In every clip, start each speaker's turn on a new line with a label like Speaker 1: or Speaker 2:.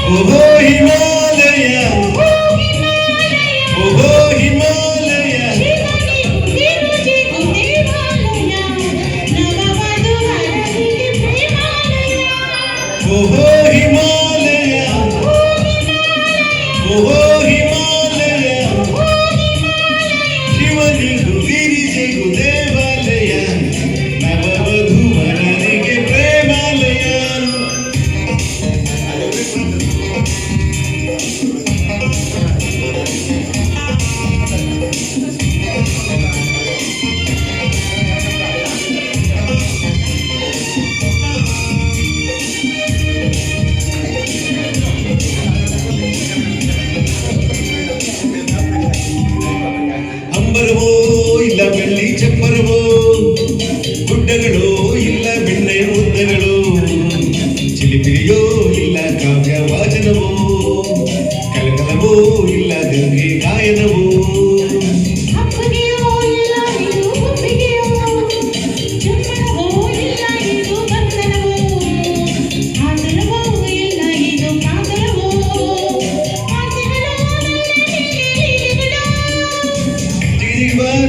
Speaker 1: ಓಹೋ ಹಿಮಾಲಯ, ಓಹೋ ಹಿಮಾಲಯ, ಓಹೋ ಹಿಮಾಲಯ, ಓಹೋ ಹಿಮಾಲಯ, ಶಿವನಿಗೂ ಗಿರಿಜೆಗೂ ದೇವಾಲಯ, ನವವಧುವರರಿಗೆ ಪ್ರೇಮಾಲಯ. ಅಂಬರವೋ ಇಲ್ಲ ಬೆಳ್ಳಿ ಚಪ್ಪರವೋ, ಗುಡ್ಡಗಳು ಇಲ್ಲ ಬೆಣ್ಣೆ ಮುದ್ದಗಳು, ಚಿಲಿಪಿರಿಯೋ ಇಲ್ಲ ಕಾವ್ಯ ವಾಚನವೋ, ಕಲಕಲವೋ ಇಲ್ಲ ಗಂಗೆ ಗಾಯನವೋ,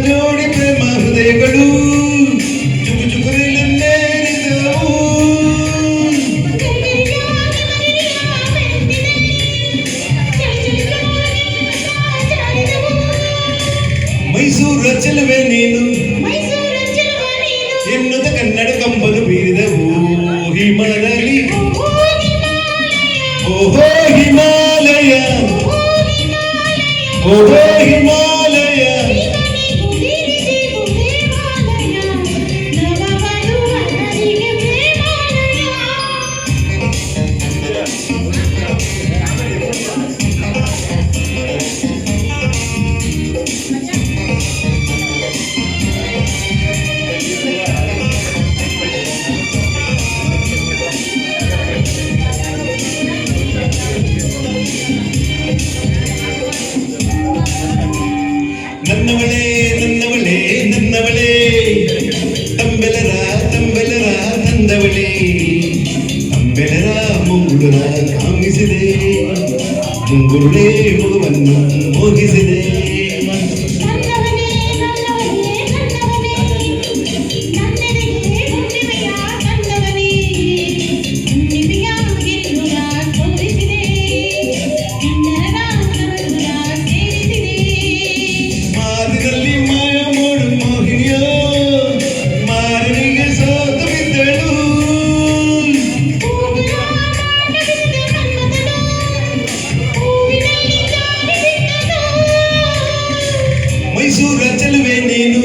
Speaker 1: ಜೋಡಿ ಪ್ರೇಮ ಹೃದಯಗಳು ಜುಗು ಜುಗುರಿಲೆನ್ನೇರಿದವು. ಮೈಸೂರ ಚೆಲುವೆ ನೀನು ಎನ್ನುತ್ತ ಕನ್ನಡ ಕಂಬನು ಬೀರಿದವು. ಹಿಮದಲ್ಲಿ ಓಹೋ ಹಿಮಾಲಯ, ಓಹೋ ಹಿಮಾಲಯ, ನನ್ನವಳೇ ನನ್ನವಳೇ ನನ್ನವಳೇ, ತಂಬೆಲರ ತಂಬೆಲರ ತಂದವಳೇ, ತಂಬೆಲರ ಮುಂಗುಳುರ ಕಾಮಿಸಿದೆ, ಮುಂಗುರುಳೇ ಮಗುವನ್ನು ಮೋಹಿಸಿದೆ. ಮೈಸೂರ ಚೆಲುವೆ ನೀನು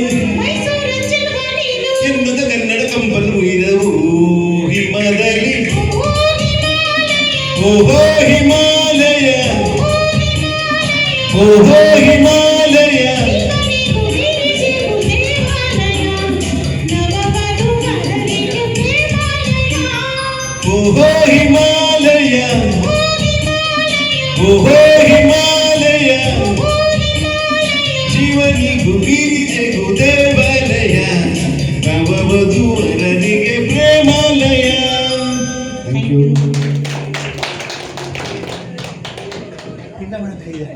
Speaker 1: ಎನ್ನುತ್ತ ಕನ್ನಡ ಕಂಬನು ಇರವು. ಹಿಮದಲ್ಲಿ ಓಹೋ ಹಿಮಾಲಯ, ಓಹೋ ಹಿಮಾಲಯ, ಓಹೋ ಹಿಮಾಲಯ, ಓಹೋ ಹಿಮಾಲಯ, ಶಿವನಿಗೂ ಗಿರಿಜೆಗೂ ದೇವಾಲಯ, ನವವಧುವರರಿಗೆ ಪ್ರೇಮಾಲಯ. Thank you.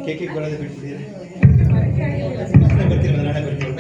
Speaker 1: ಕೇಕ್ ಬರೋದು ಬಿಡ್ತಿದ್ದೀರಾ? ಬರ್ತೀರ ನಾಳೆ ಬರ್ತೀವಿ.